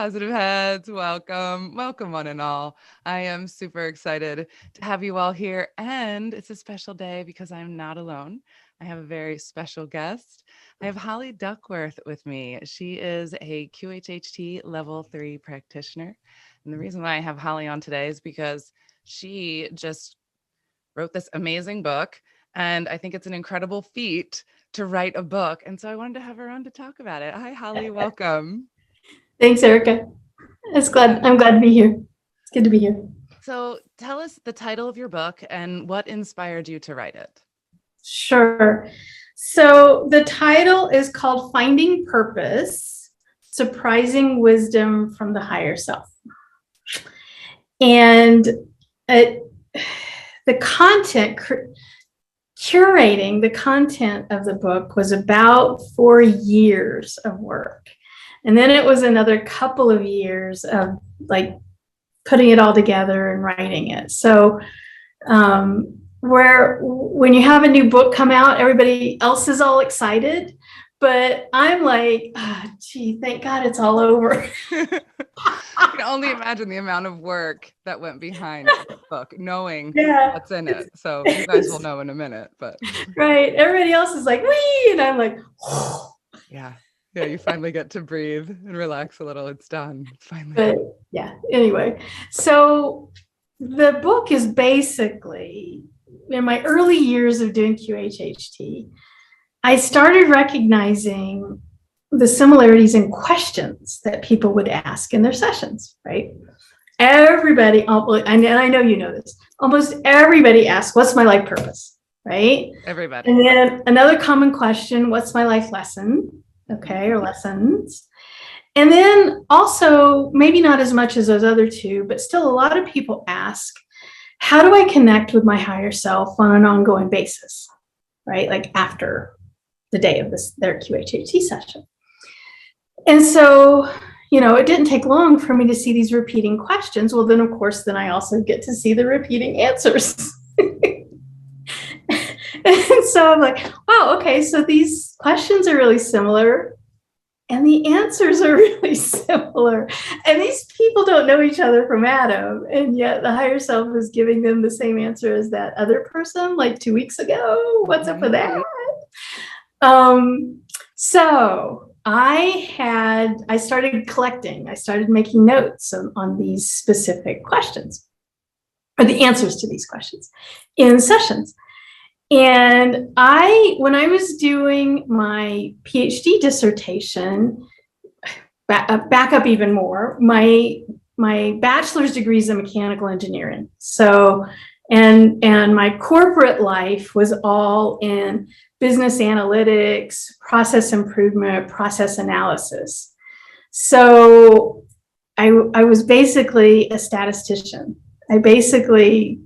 Positive Heads. Welcome. Welcome, one and all. I am super excited to have you all here. And it's a special day because I'm not alone. I have a very special guest. I have Holly Duckworth with me. She is a QHHT level 3 practitioner. And the reason why I have Holly on today is because she just wrote this amazing book. And I think it's an incredible feat to write a book. And so I wanted to have her on to talk about it. Hi, Holly. Welcome. Thanks, Erica. I'm glad to be here. It's good to be here. So tell us the title of your book and what inspired you to write it. Sure. So the title is called Finding Purpose, Surprising Wisdom from the Higher Self. And the content, curating the content of the book was about 4 years of work. And then it was another couple of years of like putting it all together and writing it. So when you have a new book come out, everybody else is all excited, but I'm like, gee, thank God it's all over. I can only imagine the amount of work that went behind the book, knowing what's in it. So you guys will know in a minute, but right. Everybody else is like, wee, and I'm like, yeah, you finally get to breathe and relax a little. It's done. Finally. But yeah, anyway. So the book is basically, in my early years of doing QHHT, I started recognizing the similarities in questions that people would ask in their sessions, right? Everybody, and I know you know this, almost everybody asks, what's my life purpose, right? Everybody. And then another common question, what's my life lesson? Okay, or lessons. And then also, maybe not as much as those other two, but still a lot of people ask, how do I connect with my higher self on an ongoing basis, right? Like after the day of their QHHT session. And so, it didn't take long for me to see these repeating questions. Well, then, of course, then I also get to see the repeating answers. And so I'm like, wow, okay, so these questions are really similar and the answers are really similar. And these people don't know each other from Adam. And yet the higher self is giving them the same answer as that other person like 2 weeks ago. What's up with that? So I started collecting, I started making notes on these specific questions, or the answers to these questions in sessions. And when I was doing my PhD dissertation, back up even more, my bachelor's degree is in mechanical engineering. So, and my corporate life was all in business analytics, process improvement, process analysis. So I was basically a statistician. I basically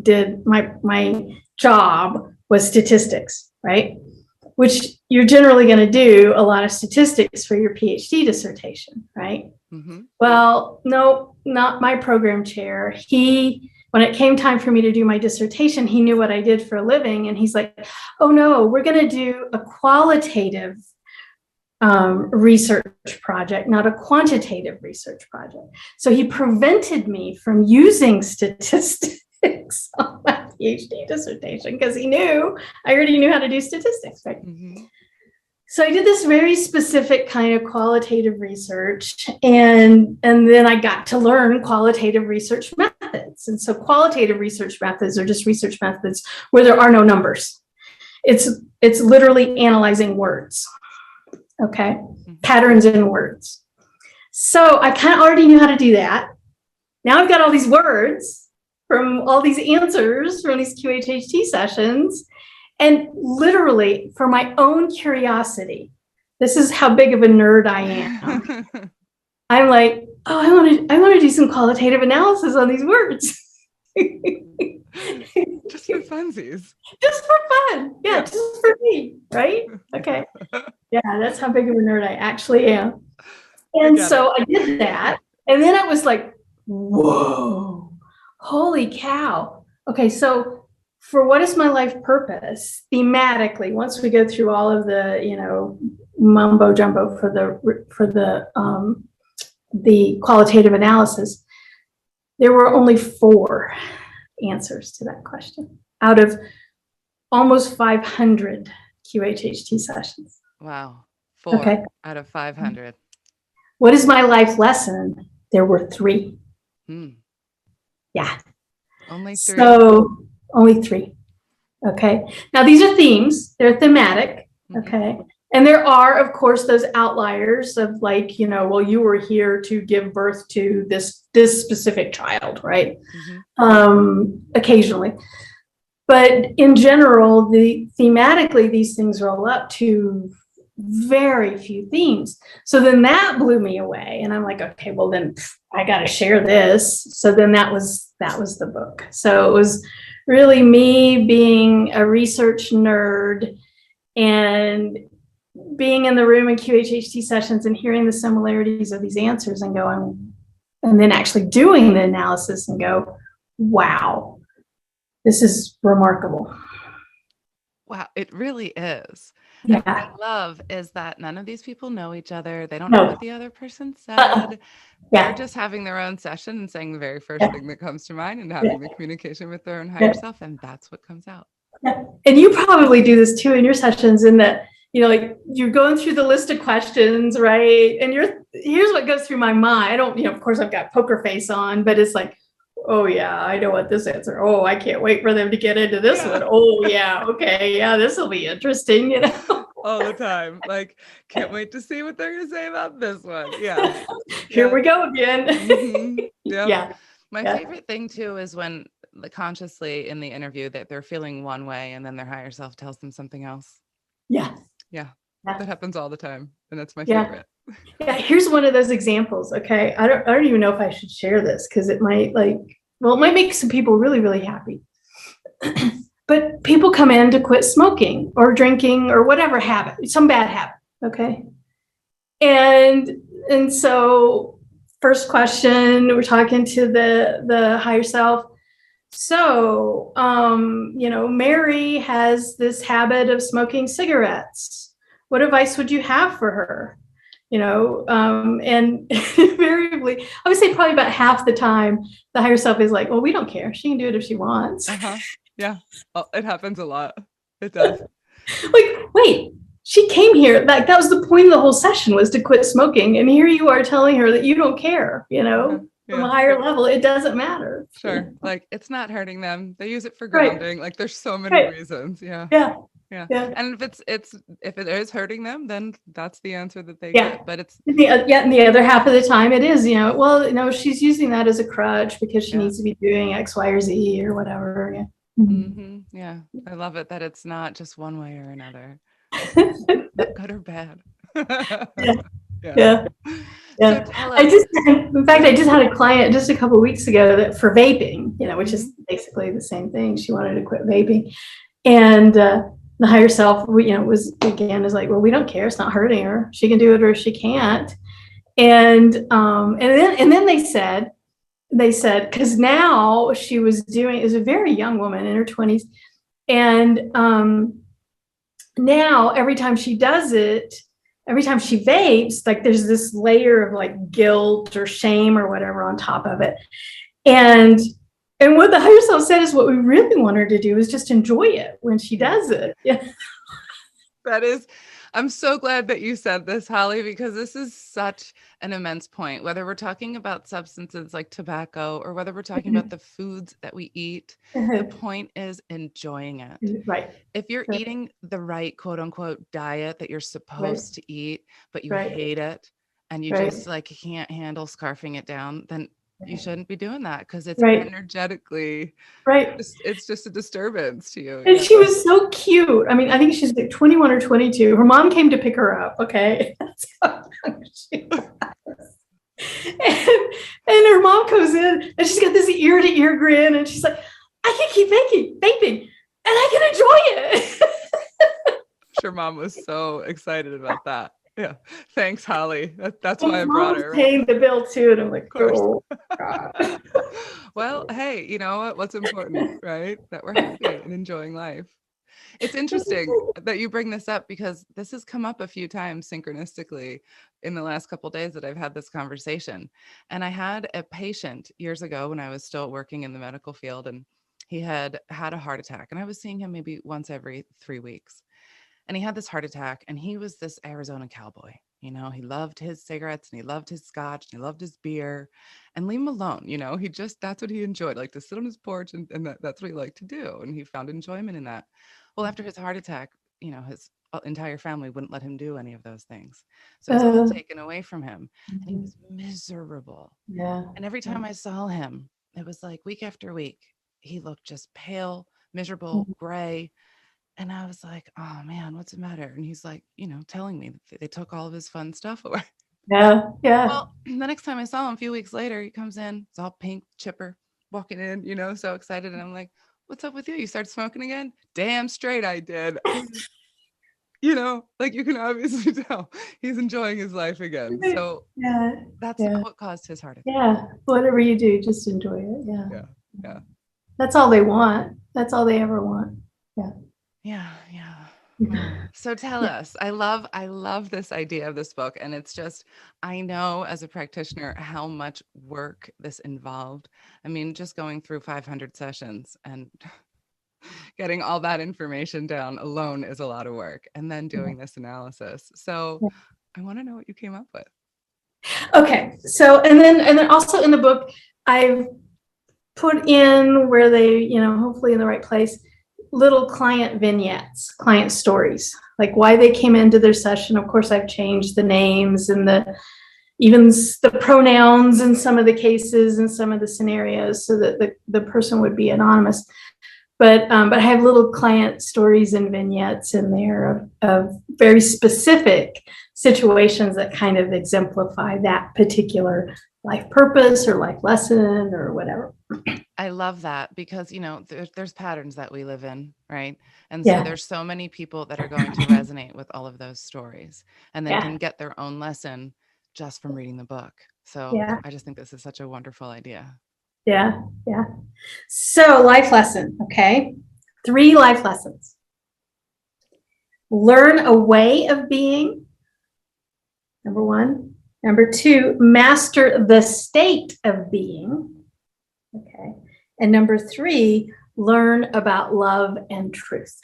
did my job was statistics, right? Which you're generally going to do a lot of statistics for your PhD dissertation, right? Mm-hmm. Well, no, not my program chair. When it came time for me to do my dissertation, he knew what I did for a living. And he's like, oh no, we're going to do a qualitative research project, not a quantitative research project. So he prevented me from using statistics on my PhD dissertation because I already knew how to do statistics, right? Mm-hmm. So I did this very specific kind of qualitative research, and then I got to learn qualitative research methods. And so qualitative research methods are just research methods where there are no numbers. It's literally analyzing words, okay? Mm-hmm. Patterns in words. So I kind of already knew how to do that. Now I've got all these words from all these answers from these QHHT sessions. And literally, for my own curiosity, this is how big of a nerd I am. I'm like, oh, I want to do some qualitative analysis on these words. Just for funsies. Just for fun. Yeah, just for me, right? Okay. Yeah, that's how big of a nerd I actually am. And so I did that. And then I was like, whoa, holy cow. Okay, so for what is my life purpose, thematically, once we go through all of the, mumbo jumbo for the the qualitative analysis, there were only 4 answers to that question out of almost 500 QHHT sessions. Wow. 4 Okay. out of 500. What is my life lesson? There were 3. Yeah. Only 3. So only 3. Okay. Now these are themes. They're thematic. Okay. And there are, of course, those outliers of like, well, you were here to give birth to this specific child, right? Occasionally. But in general, thematically, these things roll up to very few themes. So then that blew me away. And I'm like, okay, well then I got to share this. So then that was the book. So it was really me being a research nerd and being in the room in QHHT sessions and hearing the similarities of these answers and going, and then actually doing the analysis and go, wow, this is remarkable. Wow, it really is. Yeah. And what I love is that none of these people know each other. They don't know what the other person said. They're just having their own session and saying the very first thing that comes to mind and having the communication with their own higher self. And that's what comes out. Yeah. And you probably do this too in your sessions, in that, like you're going through the list of questions, right? And here's what goes through my mind. I don't, of course I've got poker face on, but it's like, oh yeah, I know what this answer. Oh, I can't wait for them to get into this one. Oh yeah, okay, yeah, this will be interesting, all the time. Like, can't wait to see what they're gonna say about this one. Yeah. Here we go again. Yeah. My favorite thing too is when consciously in the interview that they're feeling one way and then their higher self tells them something else. Yeah. That happens all the time. And that's my favorite. Yeah, here's one of those examples. Okay. I don't even know if I should share this because it might make some people really, really happy. But people come in to quit smoking or drinking or whatever habit, some bad habit. Okay. And so first question, we're talking to the higher self. So, Mary has this habit of smoking cigarettes. What advice would you have for her? And invariably, I would say probably about half the time, the higher self is like, well, we don't care. She can do it if she wants. Yeah. It happens a lot. It does. Like, wait, she came here. Like, that was the point of the whole session, was to quit smoking. And here you are telling her that you don't care, from a higher level. It doesn't matter. Sure. Like, it's not hurting them. They use it for grounding. Like, there's so many reasons. Yeah. And if it is hurting them, then that's the answer that they get. But it's and the other half of the time it is, she's using that as a crutch because she needs to be doing X, Y, or Z or whatever. Yeah. I love it that it's not just one way or another. Not good or bad. Yeah. I just had a client just a couple of weeks ago that for vaping, which is basically the same thing. She wanted to quit vaping, and the higher self, is like, well, we don't care. It's not hurting her. She can do it or she can't. And then they said, because now she was is a very young woman in her 20s, and now every time she does it, every time she vapes, like there's this layer of like guilt or shame or whatever on top of it. And what the higher self said is what we really want her to do is just enjoy it when she does it. Yeah. I'm so glad that you said this, Holly, because this is such an immense point, whether we're talking about substances like tobacco or whether we're talking about the foods that we eat. The point is enjoying it. Right. If you're eating the right, quote unquote, diet that you're supposed to eat, but you hate it and you just like can't handle scarfing it down, then you shouldn't be doing that because it's energetically it's just a disturbance to you. And she was so cute. I mean, I think she's like 21 or 22. Her mom came to pick her up. Okay. That's how young she was. And her mom comes in and she's got this ear to ear grin and she's like, I can keep vaping and I can enjoy it. Sure, mom was so excited about that. Yeah. Thanks, Holly. That's why I brought her. Paying the bill too. And I'm like, oh, God. Well, hey, you know what? What's important, right? That we're happy and enjoying life. It's interesting that you bring this up because this has come up a few times synchronistically in the last couple of days that I've had this conversation. And I had a patient years ago when I was still working in the medical field, and he had had a heart attack, and I was seeing him maybe once every 3 weeks. And he had this heart attack, and he was this Arizona cowboy. You know, he loved his cigarettes and he loved his scotch and he loved his beer, and leave him alone. You know, he just, that's what he enjoyed, like to sit on his porch, and that's what he liked to do. And he found enjoyment in that. Well, after his heart attack, you know, his entire family wouldn't let him do any of those things. So it was all taken away from him, and he was miserable. Yeah. And every time I saw him, it was like week after week, he looked just pale, miserable, gray. And I was like, oh man, what's the matter? And he's like, you know, telling me that they took all of his fun stuff away. Yeah. Yeah. Well, the next time I saw him a few weeks later, he comes in, it's all pink, chipper, walking in, you know, so excited. And I'm like, what's up with you? You started smoking again? Damn straight I did. You know, like you can obviously tell he's enjoying his life again. So Yeah. that's Yeah. not what caused his heart attack. Yeah. Whatever you do, just enjoy it. Yeah. Yeah. Yeah. That's all they want. That's all they ever want. Yeah. Yeah. Yeah. Oh, so tell us, I love this idea of this book. And it's just, I know as a practitioner how much work this involved. I mean, just going through 500 sessions and getting all that information down alone is a lot of work. And then doing this analysis. So I want to know what you came up with. Okay. So, and then also in the book, I've put in where they, you know, hopefully in the right place, little client vignettes, client stories, like why they came into their session. Of course, I've changed the names and even the pronouns in some of the cases and some of the scenarios so that the person would be anonymous. But I have little client stories and vignettes in there of very specific situations that kind of exemplify that particular life purpose or life lesson or whatever. I love that because, you know, there's patterns that we live in, right? And so there's so many people that are going to resonate with all of those stories and then can get their own lesson just from reading the book. So I just think this is such a wonderful idea. Yeah. Yeah. So life lesson. Okay. 3 life lessons. Learn a way of being. Number 1. Number 2, master the state of being. Okay. And number 3, learn about love and truth.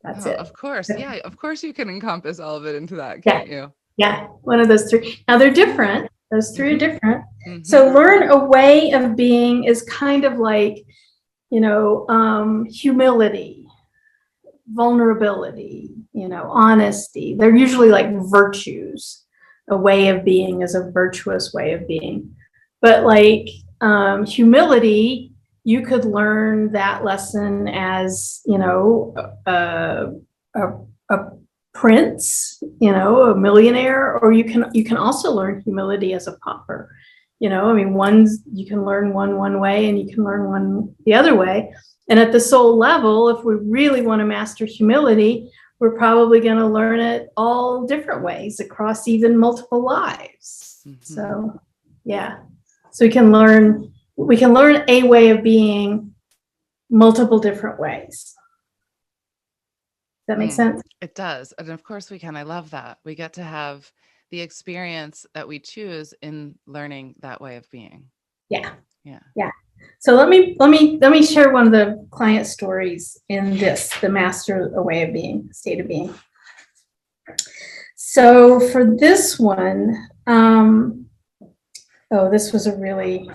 That's it. Of course. Yeah. Of course you can encompass all of it into that, can't you? Yeah. One of those 3. Now they're different. Those 3 are different. So learn a way of being is kind of like, you know, humility, vulnerability, you know, honesty. They're usually like virtues. A way of being is a virtuous way of being. But like humility, you could learn that lesson as, you know, a prince, you know, a millionaire, or you can also learn humility as a pauper. You know, I mean, you can learn one way and you can learn one the other way. And at the soul level, if we really want to master humility, we're probably going to learn it all different ways across even multiple lives. So, yeah. So we can learn a way of being multiple different ways. Does that make sense? It does. And of course we can. I love that. We get to have the experience that we choose in learning that way of being. Yeah. Yeah. Yeah. So let me share one of the client stories in the master a way of being, state of being. So for this one, this was a really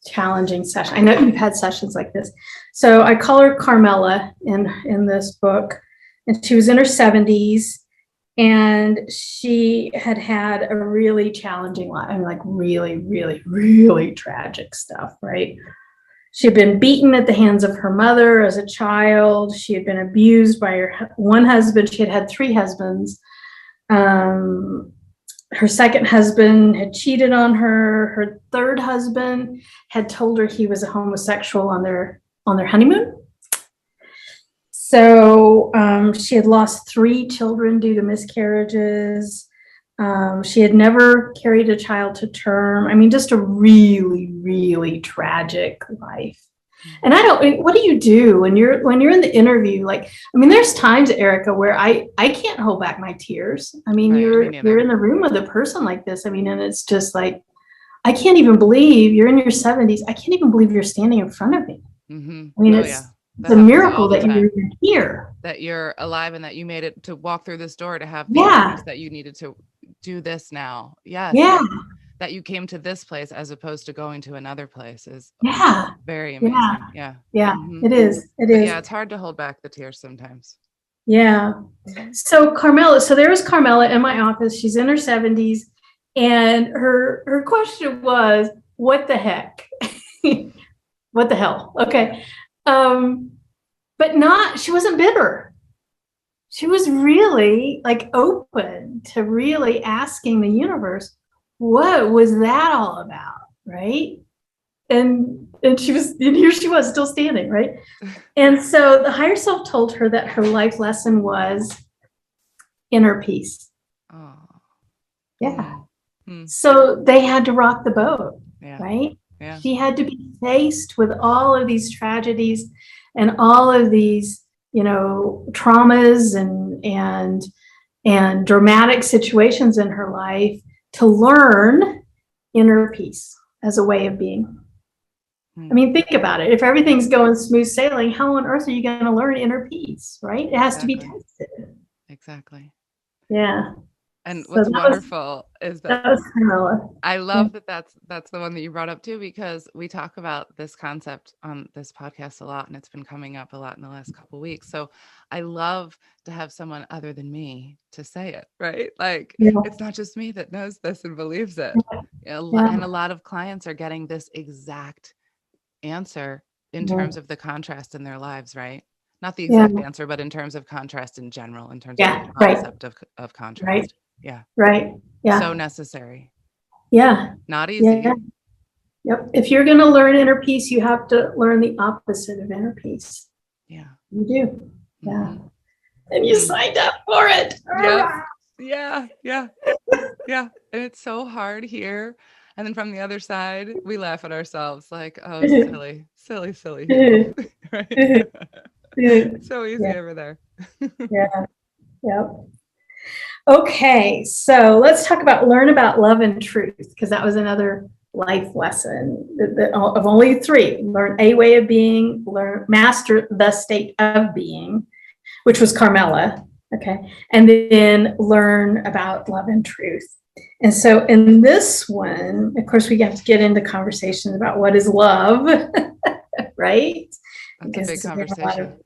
challenging session. I know you've had sessions like this. So I call her Carmela in this book, and she was in her 70s, and she had a really challenging life. I mean, like really, really, really tragic stuff, right? She had been beaten at the hands of her mother as a child. She had been abused by her one husband. She had 3 husbands. Her second husband had cheated on her. Her third husband had told her he was a homosexual on their honeymoon. So she had lost 3 children due to miscarriages. She had never carried a child to term. I mean, just a really, really tragic life. And what do you do when you're in the interview? Like, I mean, there's times, Erica, where I can't hold back my tears. I mean, Right, me you're neither. in the room with a person like this. I mean, and it's just like, I can't even believe you're in your 70s. I can't even believe you're standing in front of me. Mm-hmm. I mean, Oh, it's yeah. That a happens all miracle the that you're time. even here. That you're alive and that you made it to walk through this door to have the Yeah, earnings that you needed to do this now. Yes. yeah, That you came to this place as opposed to going to another place is yeah, very yeah, amazing. Yeah. yeah. Hmm. It is. It But is. yeah, it's hard to hold back the tears sometimes. Yeah. Hmm. So there was Carmela in my office. She's in her 70s, and her question was, "What the heck? What the hell?" Okay. But she wasn't bitter. She was really like open to really asking the universe, what was that all about? Right. And here she was still standing, right? And so the higher self told her that her life lesson was inner peace. Oh. Yeah. Mm-hmm. So they had to rock the boat, Yeah. right? Yeah. She had to be faced with all of these tragedies and all of these, traumas and dramatic situations in her life to learn inner peace as a way of being. I mean, think about it. If everything's going smooth sailing, how on earth are you going to learn inner peace, right? It has to be tested. Exactly. Yeah. And So what's wonderful is that was Carmela. I love that that's the one that you brought up too, because we talk about this concept on this podcast a lot, and it's been coming up a lot in the last couple of weeks. So I love to have someone other than me to say it, right? Like, Yeah. it's not just me that knows this and believes it. Yeah. And a lot of clients are getting this exact answer in terms of the contrast in their lives, right? Not the exact answer, but in terms of contrast in general, in terms of the concept of contrast. Right. Yeah. Right. Yeah. So necessary. Yeah. Not easy. Yeah. Yep. If you're going to learn inner peace, you have to learn the opposite of inner peace. Yeah. You do. Yeah. Mm-hmm. And you signed up for it. Yes. Yeah. Yeah. Yeah. And it's so hard here. And then from the other side, we laugh at ourselves like, oh, silly you. Right? So easy over there. Yeah. Yep. Okay. So let's talk about learn about love and truth, because that was another life lesson of only 3. Learn a way of being, master the state of being, which was Carmela. Okay. And then learn about love and truth. And so in this one, of course, we have to get into conversations about what is love, right? That's a big conversation.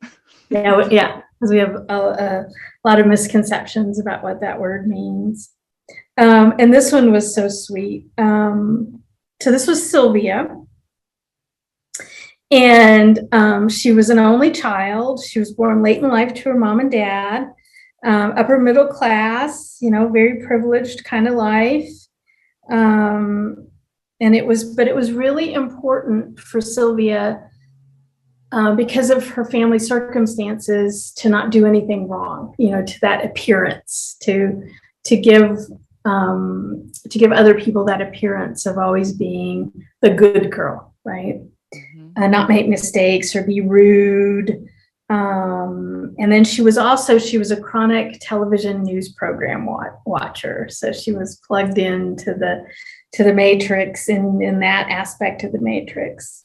Yeah, because we have a lot of misconceptions about what that word means. And this one was so sweet. So this was Sylvia. And she was an only child. She was born late in life to her mom and dad, upper middle class, very privileged kind of life. And it was really important for Sylvia, because of her family circumstances, to not do anything wrong, to that appearance, to give other people that appearance of always being the good girl, right? Mm-hmm. Not make mistakes or be rude. And then she was a chronic television news program watcher. So she was plugged into the matrix in that aspect of the matrix.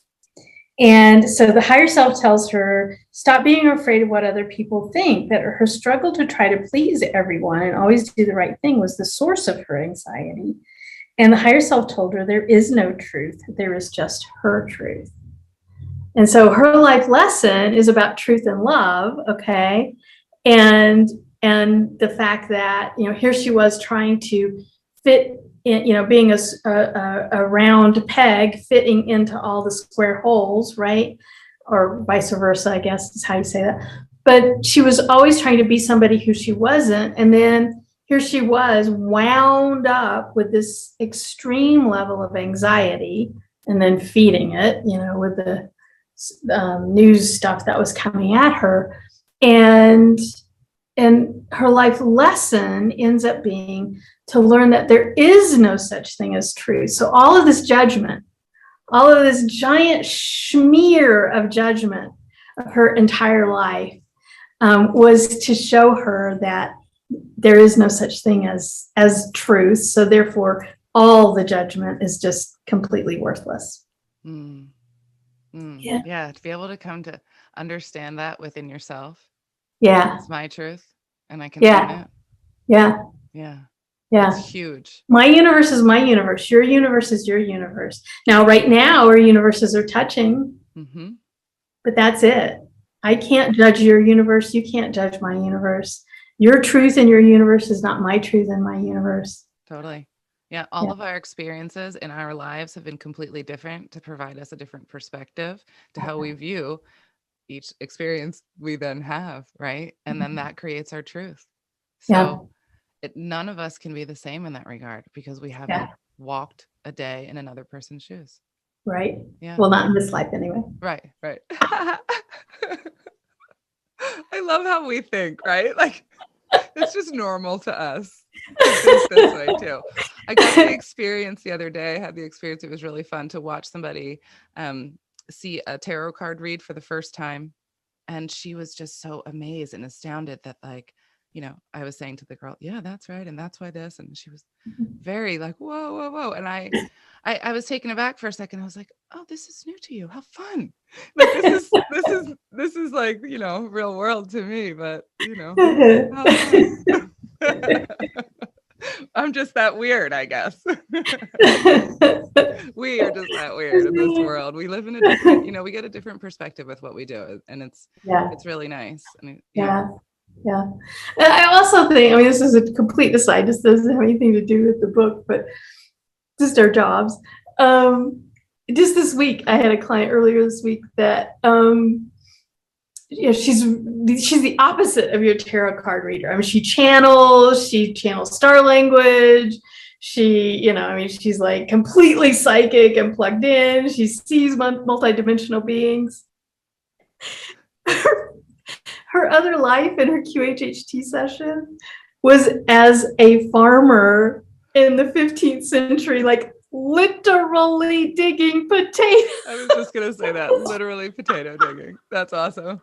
And so the higher self tells her, stop being afraid of what other people think, that her struggle to try to please everyone and always do the right thing was the source of her anxiety. And the higher self told her there is no truth. There is just her truth. And so her life lesson is about truth and love. Okay. And the fact that, here she was trying to fit in, being a round peg fitting into all the square holes, right? Or vice versa, I guess is how you say that. But she was always trying to be somebody who she wasn't. And then here she was wound up with this extreme level of anxiety, and then feeding it, with the news stuff that was coming at her. And her life lesson ends up being to learn that there is no such thing as truth. So all of this judgment, all of this giant smear of judgment of her entire life, was to show her that there is no such thing as truth. So therefore, all the judgment is just completely worthless. Mm. Yeah. Yeah, to be able to come to understand that within yourself. Yeah. It's my truth and I can own Yeah. it. Yeah. Yeah. Yeah. That's huge. My universe is my universe. Your universe is your universe. Now, right now, our universes are touching, but that's it. I can't judge your universe. You can't judge my universe. Your truth in your universe is not my truth in my universe. Totally. Yeah. All of our experiences in our lives have been completely different to provide us a different perspective to how we view each experience we then have. Right. And then that creates our truth. So none of us can be the same in that regard because we haven't walked a day in another person's shoes. Right. Yeah. Well, not in this life anyway. Right. Right. I love how we think, right? Like, it's just normal to us to think this way too. I got the experience the other day. I had the experience. It was really fun to watch somebody see a tarot card read for the first time. And she was just so amazed and astounded that, like, I was saying to the girl, yeah, that's right. And that's why this. And she was very like, whoa, whoa, whoa. And I was taken aback for a second. I was like, oh, this is new to you. How fun. Like, this is like, real world to me, but how fun. I'm just that weird, I guess. We are just that weird in this world. We live in a different, we get a different perspective with what we do. And it's really nice. And Yeah. And I also think, I mean, this is a complete aside, this doesn't have anything to do with the book, but just our jobs. Just this week, I had a client earlier this week that, she's the opposite of your tarot card reader. I mean, she channels star language. She's like completely psychic and plugged in. She sees multidimensional beings. Her other life in her QHHT session was as a farmer in the 15th century, like literally digging potatoes. I was just going to say that, literally potato digging. That's awesome.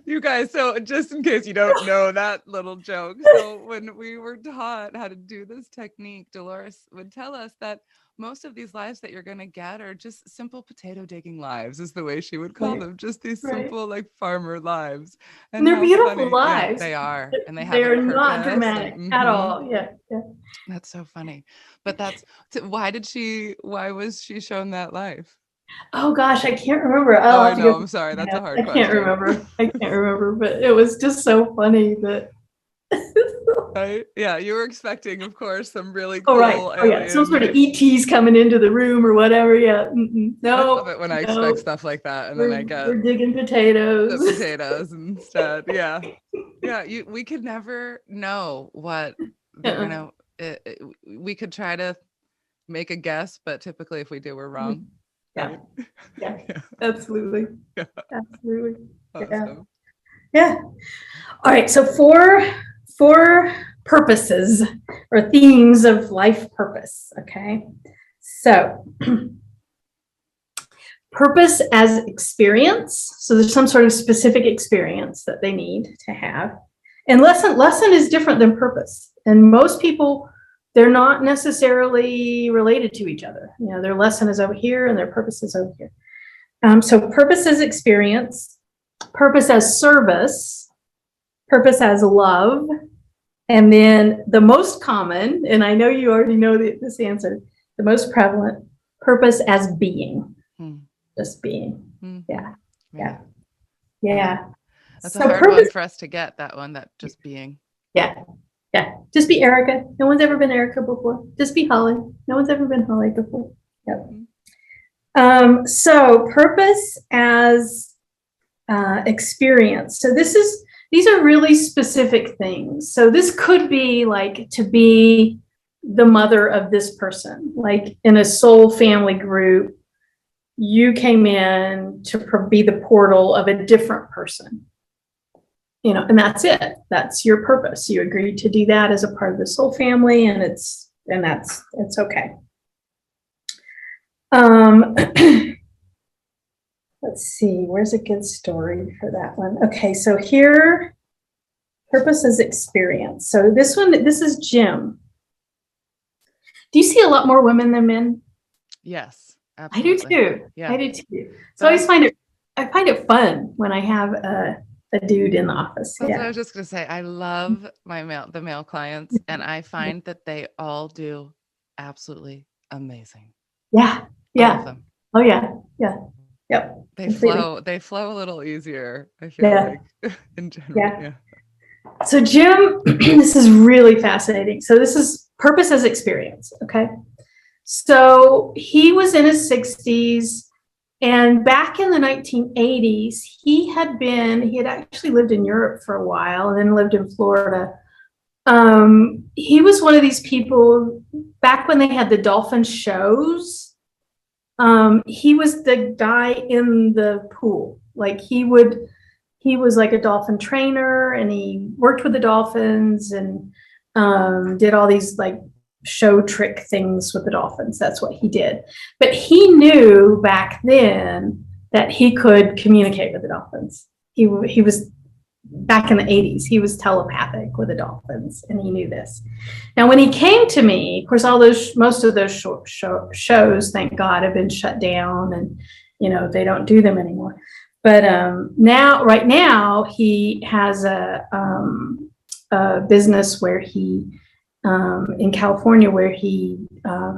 You guys, so just in case you don't know that little joke, so when we were taught how to do this technique, Dolores would tell us that most of these lives that you're going to get are just simple potato digging lives, is the way she would call them. Just these simple, like, farmer lives. And they're beautiful lives. Yeah, they are. And they're not dramatic at all. Yeah. That's so funny. But why was she shown that life? Oh gosh, I can't remember. I know. I'm sorry. That's a hard question. I can't remember, but it was just so funny that. Right? Yeah, you were expecting, of course, some really cool. Oh, right. Oh, yeah. Some sort of ETs coming into the room or whatever. Yeah. No. I love it when I expect stuff like that, and then I get. We're digging potatoes. The potatoes instead. Yeah. Yeah. We could never know what they're gonna. We could try to make a guess, but typically, if we do, we're wrong. Yeah. Yeah. Absolutely. Yeah. Absolutely. Awesome. Yeah. All right. So four purposes or themes of life purpose. Okay. So purpose as experience. So there's some sort of specific experience that they need to have. And lesson is different than purpose. And most people, they're not necessarily related to each other. Their lesson is over here and their purpose is over here. So purpose as experience, purpose as service, purpose as love, and then the most common, and I know you already know this answer, the most prevalent, purpose as being. Just being. Yeah. That's a hard one for us to get, that one, that just being. Yeah. Just be Erica. No one's ever been Erica before. Just be Holly. No one's ever been Holly before. Yep. So purpose as experience. So these are really specific things. So this could be like to be the mother of this person, like in a soul family group, you came in to be the portal of a different person. And that's it. That's your purpose. You agreed to do that as a part of the soul family, and it's okay. Let's see, where's a good story for that one? Okay, so here, purpose is experience. So this is Jim. Do you see a lot more women than men? Yes, I do absolutely. too. Yeah. I do too. So I find it fun when I have a dude in the office. That's what I Yeah. was just gonna say. I love the male clients, and I find that they all do absolutely amazing. Yeah. All of Yeah. them. Oh yeah. Yeah. Yep. Completely. They flow a little easier, I feel Yeah. like, in general. Yeah. Yeah. So Jim, this is really fascinating. So this is purpose as experience. Okay. So he was in his 60s, and back in the 1980s, he had actually lived in Europe for a while and then lived in Florida. He was one of these people back when they had the dolphin shows. He was the guy in the pool. Like he was like a dolphin trainer, and he worked with the dolphins and did all these like show trick things with the dolphins. That's what he did. But he knew back then that he could communicate with the dolphins. He was back in the 80s, he was telepathic with the dolphins, and he knew this. Now, when he came to me, of course, most of those shows, thank God, have been shut down, and they don't do them anymore. But right now, he has a business where he in California, where he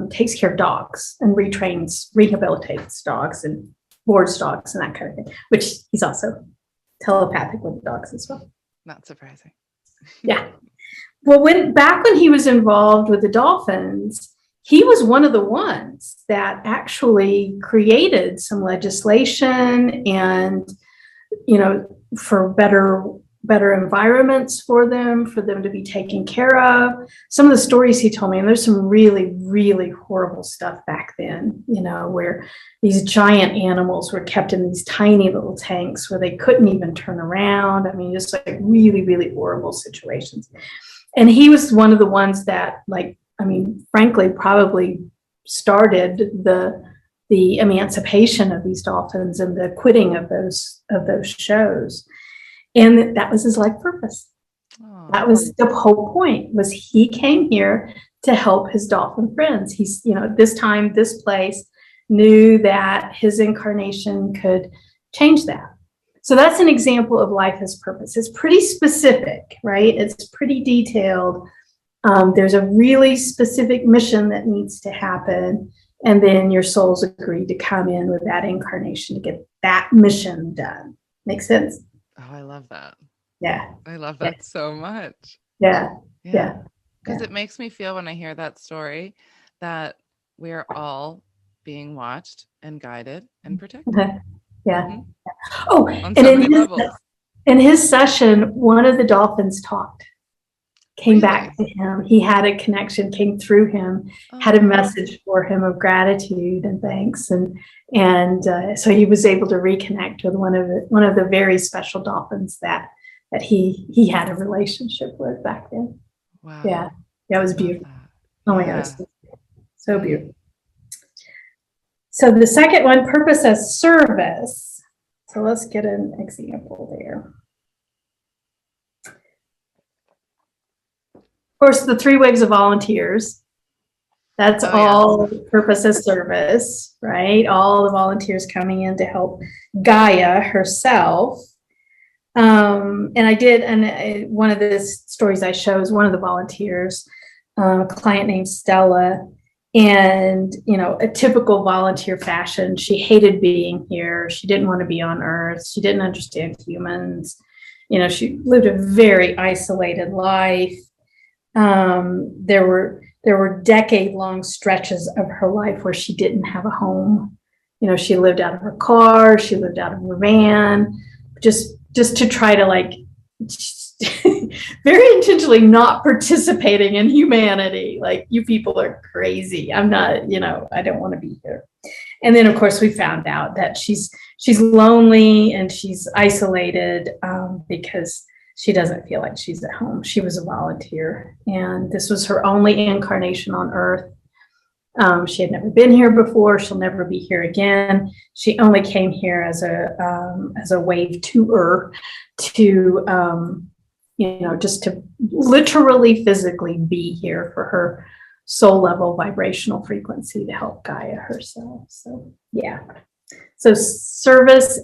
takes care of dogs and rehabilitates dogs and boards dogs and that kind of thing. Which he's also telepathic with the dogs as well. Not surprising. Yeah. Well, back when he was involved with the dolphins, he was one of the ones that actually created some legislation and, for better environments for them to be taken care of. Some of the stories he told me, and there's some really, really horrible stuff back then, where these giant animals were kept in these tiny little tanks where they couldn't even turn around. I mean, just like really, really horrible situations. And he was one of the ones that, frankly, probably started the emancipation of these dolphins and the quitting of those shows. And that was his life purpose. Aww. That was the whole point, was he came here to help his dolphin friends. He's, this time, this place knew that his incarnation could change that. So that's an example of life as purpose. It's pretty specific, right? It's pretty detailed. There's a really specific mission that needs to happen. And then your souls agree to come in with that incarnation to get that mission done. Make sense? Oh, I love that. Yeah. I love that so much. Yeah. Yeah. Because it makes me feel, when I hear that story, that we're all being watched and guided and protected. Yeah. Mm-hmm. Oh, on so many levels. In his session, one of the dolphins talked, came back to him. He had a connection, came through him, had a message for him of gratitude and thanks. And so he was able to reconnect with one of the very special dolphins that he had a relationship with back then. Wow. Yeah. That was beautiful. Oh my God. So beautiful. So the second one, purpose as service. So let's get an example there. Of course, the 3 waves of volunteers. That's all purpose as service, right? All the volunteers coming in to help Gaia herself. And one of the stories I show is one of the volunteers, a client named Stella. And, a typical volunteer fashion, she hated being here. She didn't want to be on Earth. She didn't understand humans. She lived a very isolated life. There were decade-long stretches of her life where she didn't have a home. She lived out of her car. She lived out of her van, just to try to very intentionally not participating in humanity. Like, you people are crazy. I'm not, I don't want to be here. And then, of course, we found out that she's lonely and she's isolated because she doesn't feel like she's at home. She was a volunteer, and this was her only incarnation on Earth. She had never been here before. She'll never be here again. She only came here as a wave tour to, just to literally physically be here for her soul level vibrational frequency to help Gaia herself. So, yeah. So service,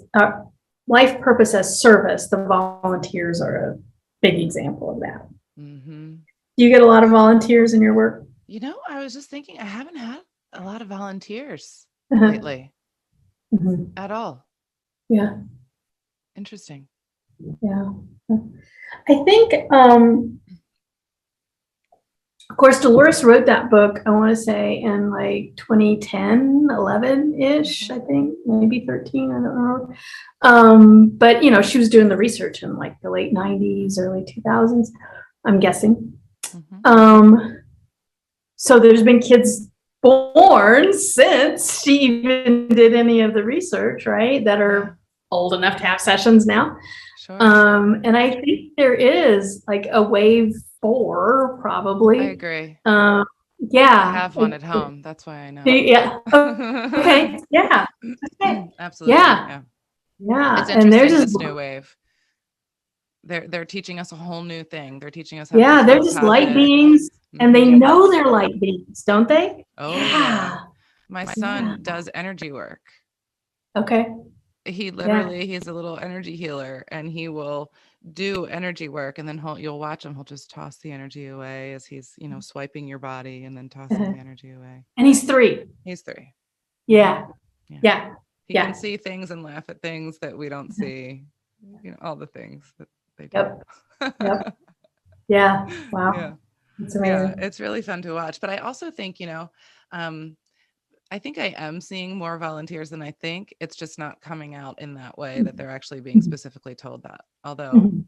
life purpose as service, the volunteers are a big example of that. Mm-hmm. Do you get a lot of volunteers in your work? I was just thinking, I haven't had a lot of volunteers lately at all. Yeah. Interesting. Yeah. I think, of course, Dolores wrote that book, I want to say in like 2010, 11-ish, I think, maybe 13, I don't know. But, she was doing the research in like the late 90s, early 2000s, I'm guessing. So there's been kids born since she even did any of the research, right, that are old enough to have sessions now. Sure. And I think there is like a wave 4, probably. I agree. Yeah. I have one at home. That's why I know. Yeah. Okay. Yeah. Okay. Absolutely. Yeah. Yeah. It's interesting, this new wave. They're teaching us a whole new thing. They're teaching us how to they're just light beings, and they know they're light beings, don't they? Oh yeah. My son does energy work. Okay. He literally, he's a little energy healer, and he will do energy work, and then you'll watch him. He'll just toss the energy away as he's, swiping your body and then tossing the energy away. And he's 3. He's 3. Yeah. Yeah. He can see things and laugh at things that we don't see. All the things that they do. Yep. Yeah. Wow. Yeah. That's amazing. Yeah, it's really fun to watch. But I also think, I think I am seeing more volunteers than I think. It's just not coming out in that way that they're actually being specifically told that. Although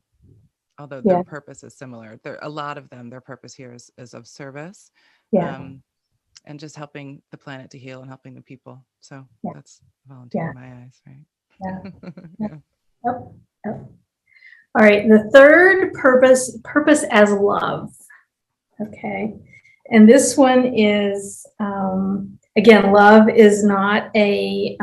their purpose is similar. A lot of them, their purpose here is of service. And just helping the planet to heal and helping the people. So that's volunteer in my eyes, right? Yep. All right. The third purpose as love. Okay. And this one is, again, love is not an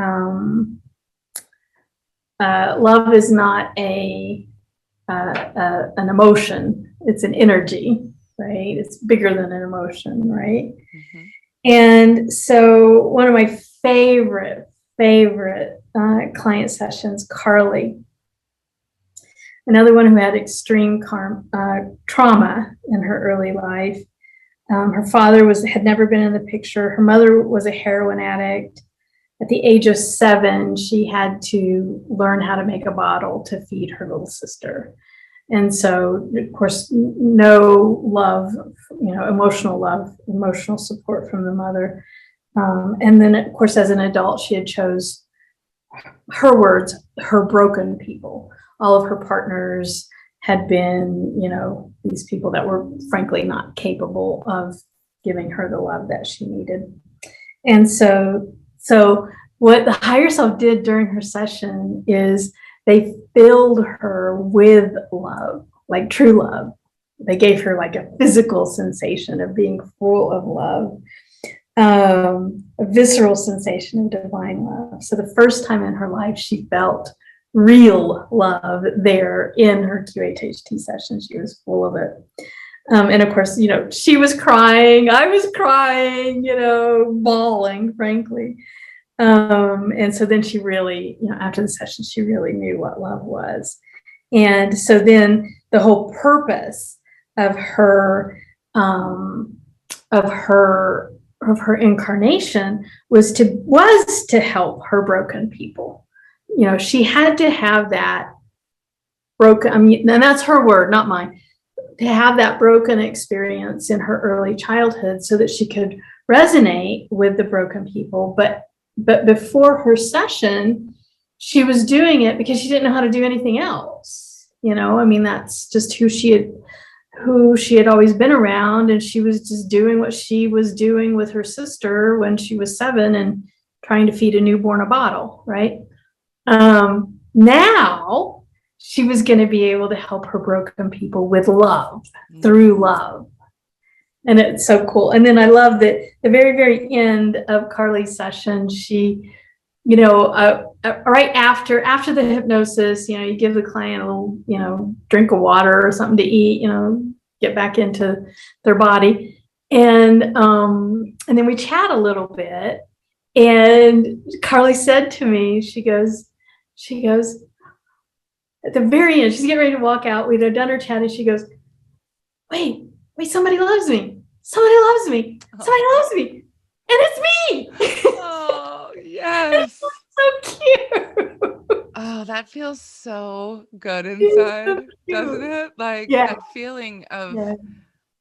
emotion. It's an energy, right? It's bigger than an emotion, right? Mm-hmm. And so one of my favorite client sessions, Carly, another one who had extreme trauma in her early life. Her father had never been in the picture. Her mother was a heroin addict. At the age of 7, she had to learn how to make a bottle to feed her little sister. And so, of course, no love, emotional support from the mother. And then, of course, as an adult, she had chose, her words, her broken people. All of her partners had been, these people that were frankly not capable of giving her the love that she needed. And so what the higher self did during her session is they filled her with love, like true love. They gave her like a physical sensation of being full of love, a visceral sensation of divine love. So the first time in her life she felt real love there in her QHHT session. She was full of it. And of course, she was crying, I was crying, bawling, frankly. And so then she really, after the session, she really knew what love was. And so then the whole purpose of her incarnation was to help her broken people. She had to have that broken, and that's her word, not mine, to have that broken experience in her early childhood so that she could resonate with the broken people. But before her session, she was doing it because she didn't know how to do anything else. That's just who she had always been around. And she was just doing what she was doing with her sister when she was 7 and trying to feed a newborn a bottle, right? Now she was going to be able to help her broken people with love, through love. And it's so cool. And then I love that the very, very end of Carly's session, she, right after the hypnosis, you give the client a little, drink of water or something to eat, get back into their body. And then we chat a little bit. And Carly said to me, she goes, at the very end, she's getting ready to walk out. We'd done her chat, and she goes, wait, somebody loves me. Somebody loves me. Somebody loves me. And it's me. Oh, yes. So cute. Oh, that feels so good inside, so doesn't it? Like that feeling of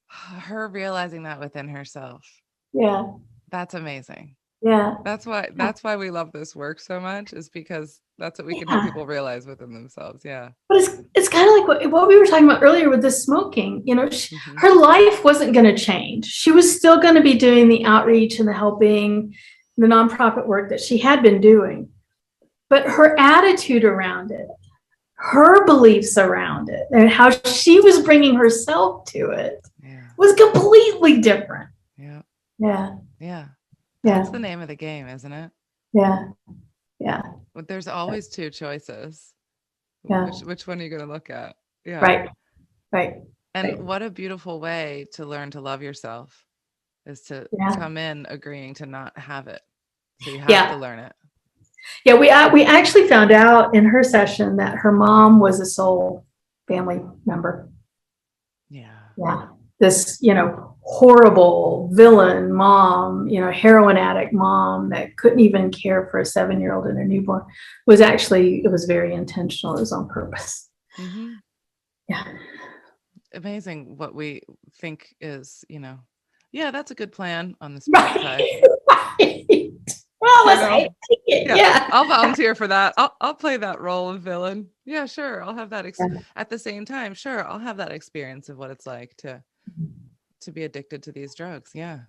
her realizing that within herself. Yeah. That's amazing. Yeah. That's why we love this work so much, is because that's what we can help people realize within themselves. Yeah. But it's kind of like what we were talking about earlier with the smoking. Her life wasn't going to change. She was still going to be doing the outreach and the helping, the nonprofit work that she had been doing. But her attitude around it, her beliefs around it, and how she was bringing herself to it was completely different. Yeah. Yeah. Yeah. That's the name of the game, isn't it? Yeah. Yeah. But there's always two choices. Yeah. Which one are you going to look at? Yeah. Right. And what a beautiful way to learn to love yourself is to come in agreeing to not have it. So you have to learn it. Yeah. We actually found out in her session that her mom was a soul family member. Yeah. Yeah. This, horrible villain mom, heroin addict mom that couldn't even care for a 7-year-old and a newborn, it was very intentional. It was on purpose. Mm-hmm. Yeah. Amazing what we think is, that's a good plan on the spirit side. Right. Well, let's take it. Yeah. I'll volunteer for that. I'll play that role of villain. Yeah, sure. I'll have that at the same time. Sure. I'll have that experience of what it's like to be addicted to these drugs. Yeah.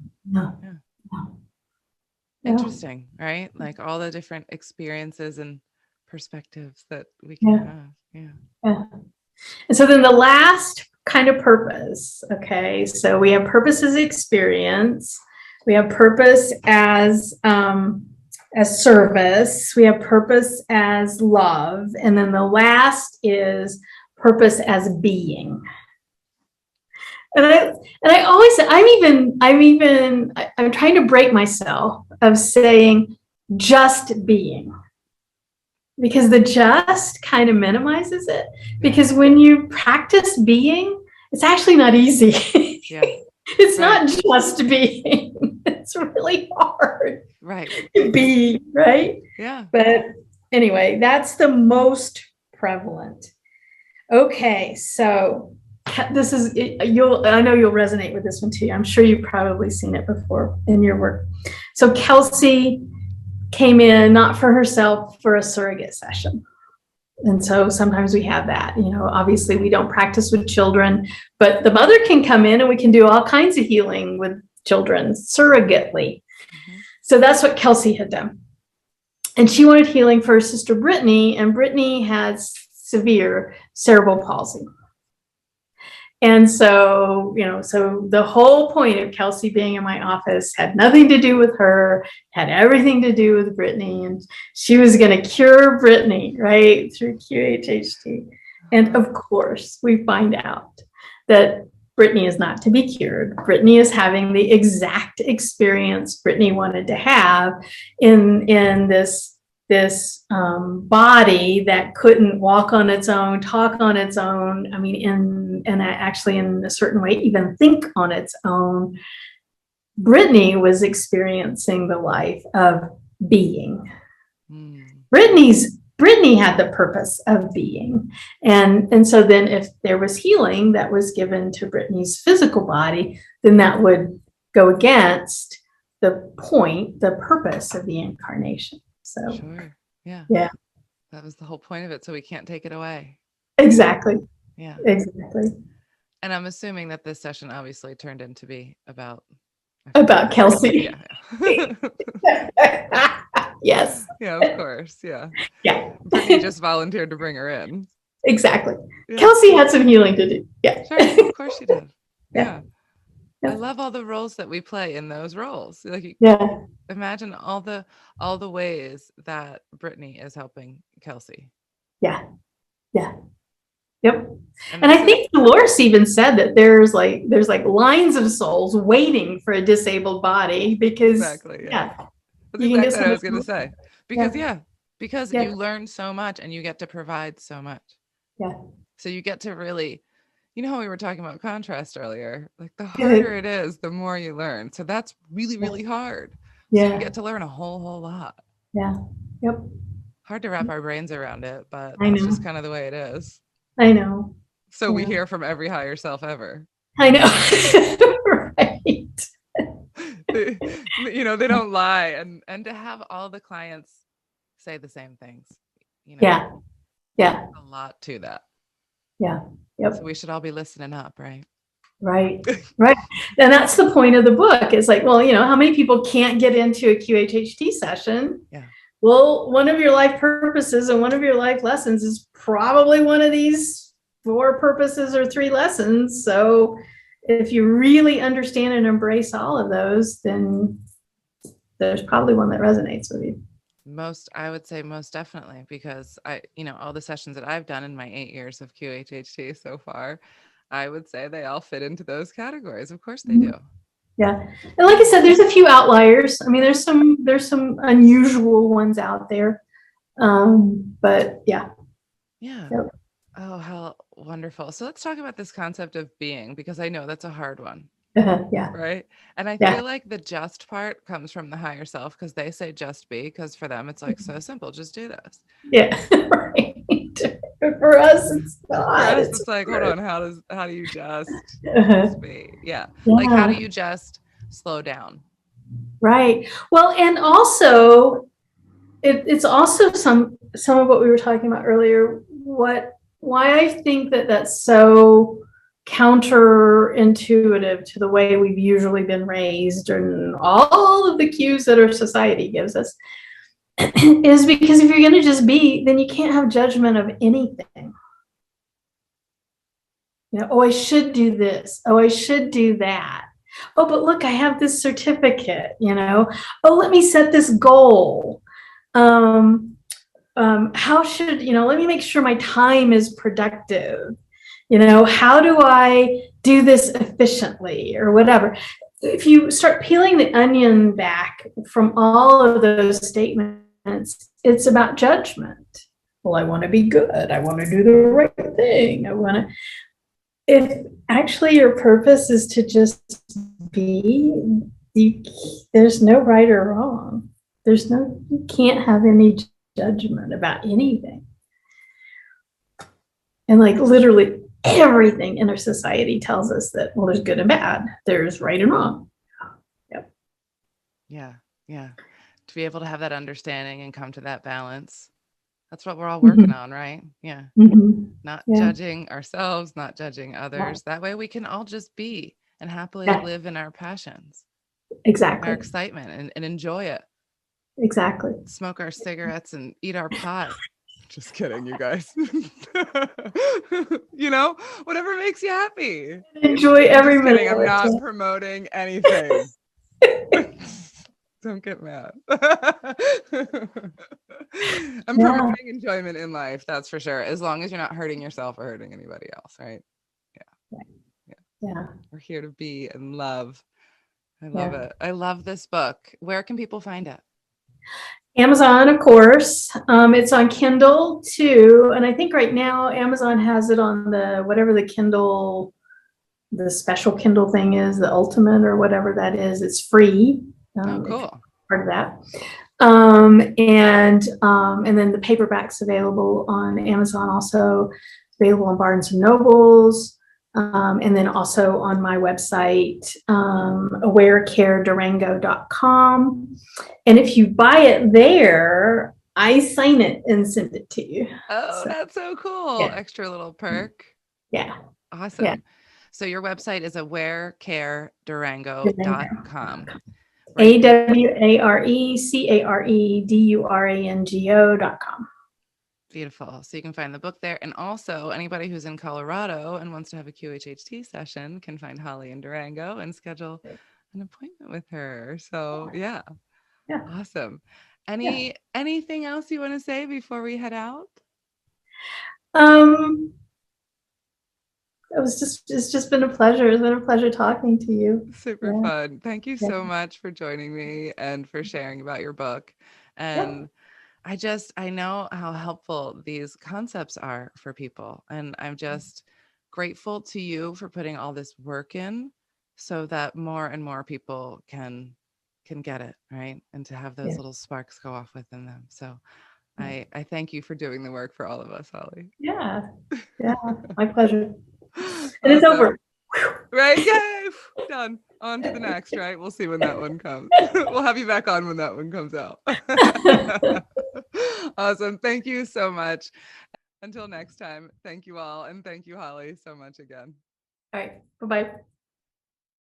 Interesting, right? Like all the different experiences and perspectives that we can have. Yeah. And so then the last kind of purpose. Okay. So we have purpose as experience. We have purpose as service. We have purpose as love. And then the last is purpose as being. And I always say, I'm trying to break myself of saying just being, because the just kind of minimizes it. Because when you practice being, it's actually not easy. It's not just being. It's really hard. Right. To be, right? Yeah. But anyway, that's the most prevalent. Okay, so this is I know you'll resonate with this one too. I'm sure you've probably seen it before in your work. So Kelsey came in not for herself, for a surrogate session. And so sometimes we have that, obviously we don't practice with children, but the mother can come in and we can do all kinds of healing with children surrogately. So that's what Kelsey had done. And she wanted healing for her sister Brittany, and Brittany has severe cerebral palsy. And so, so the whole point of Kelsey being in my office had nothing to do with her, had everything to do with Brittany. And she was going to cure Brittany, right, through QHHT. And of course, we find out that Brittany is not to be cured. Brittany is having the exact experience Brittany wanted to have in this body that couldn't walk on its own, talk on its own. I mean, actually in a certain way, even think on its own. Brittany was experiencing the life of being. Brittany had the purpose of being. And so then if there was healing that was given to Brittany's physical body, then that would go against the purpose of the incarnation. So, sure. Yeah. That was the whole point of it. So we can't take it away. Exactly. Yeah. Exactly. And I'm assuming that this session obviously turned into be about Kelsey. Yeah. Yes. Yeah, of course. Yeah. Yeah. Brittany just volunteered to bring her in. Exactly. Yeah. Kelsey had some healing to do. Yeah. Sure. Of course she did. Yeah. I love all the roles that we play in those roles. Like, Yeah. imagine all the ways that Brittany is helping Kelsey. Yeah. Yeah. Yep. And And this I is think Dolores even said that there's like lines of souls waiting for a disabled body because exactly, yeah. yeah, That's you can get exactly so what I much was going to more. say. Because, Yeah. because Yeah. you learn so much and you get to provide so much. Yeah. So you get to really, how we were talking about contrast earlier, like the Yeah. harder it is, the more you learn. So that's really, really hard. So you Yeah. get to learn a whole lot. Yeah. Yep. Hard to wrap our brains around it, but I that's know. just kind of the way it is. I know. So we Yeah. hear from every higher self ever. I know. Right. They don't lie. And to have all the clients say the same things, Yeah. Yeah. a lot to that. Yeah. Yep. So we should all be listening up, right? Right. Right. And that's the point of the book. It's like, well, how many people can't get into a QHHT session? Yeah. Well, one of your life purposes and one of your life lessons is probably one of these 4 purposes or 3 lessons. So if you really understand and embrace all of those, then there's probably one that resonates with you. I would say most definitely, because all the sessions that I've done in my 8 years of QHHT so far, I would say they all fit into those categories. Of course they do. Yeah. And like I said, there's a few outliers. I mean, there's some unusual ones out there. But yeah. Yeah. Yep. Oh, how wonderful. So let's talk about this concept of being, because I know that's a hard one. Yeah. Right. And I Yeah. feel like the just part comes from the higher self, because they say just be, because for them it's like so simple, just do this. Yeah. Right. For us, it's not. For us, it's like, hold on, how do you just be? Yeah. Yeah. Like, how do you just slow down? Right. Well, and also it's also some of what we were talking about earlier, why I think that that's so counterintuitive to the way we've usually been raised and all of the cues that our society gives us is because if you're going to just be, then you can't have judgment of anything. Oh, I should do this. Oh, I should do that. Oh, but look, I have this certificate, Oh, let me set this goal. How should, let me make sure my time is productive. How do I do this efficiently or whatever? If you start peeling the onion back from all of those statements, it's about judgment. Well, I want to be good. I want to do the right thing. If actually your purpose is to just be, there's no right or wrong. You can't have any judgment about anything. And like literally everything in our society tells us that, well, there's good and bad. There's right and wrong. Yep. Yeah. Yeah. To be able to have that understanding and come to that balance. That's what we're all working on, right? Yeah. Not judging ourselves, not judging others. That way we can all just be and happily live in our passions. Exactly. Our excitement and enjoy it. Exactly. Smoke our cigarettes and eat our pie. Just kidding, you guys. Whatever makes you happy. Enjoy every minute. I'm not promoting anything. Don't get mad. I'm promoting enjoyment in life, that's for sure. As long as you're not hurting yourself or hurting anybody else, right? Yeah. We're here to be and love. I love it. I love this book. Where can people find it? Amazon, of course. It's on Kindle too. And I think right now Amazon has it on whatever the Kindle, the special Kindle thing is, the ultimate or whatever that is. It's free. Oh, cool. Part of that. And then the paperback's available on Amazon also. It's available on Barnes and Nobles. And then also on my website, awarecaredurango.com. And if you buy it there, I sign it and send it to you. Oh, that's so cool. Yeah. Extra little perk. Yeah. Awesome. Yeah. So your website is awarecaredurango.com. AwareCareDurango.com. Beautiful. So you can find the book there. And also, anybody who's in Colorado and wants to have a QHHT session can find Holly in Durango and schedule an appointment with her. So yeah, Yeah. awesome. Yeah. Anything else you want to say before we head out? It's just been a pleasure. It's been a pleasure talking to you. Super Yeah. fun. Thank you Yeah. so much for joining me and for sharing about your book. Yeah. And I know how helpful these concepts are for people. And I'm just grateful to you for putting all this work in so that more and more people can get it, right? And to have those Yeah. little sparks go off within them. So Yeah. I thank you for doing the work for all of us, Holly. Yeah. Yeah. My pleasure. And it's Awesome. over. Right? Yay! Done. On to the next, right? We'll see when that one comes. We'll have you back on when that one comes out. Awesome. Thank you so much. Until next time, thank you all. And thank you, Holly, so much again. All right. Bye-bye.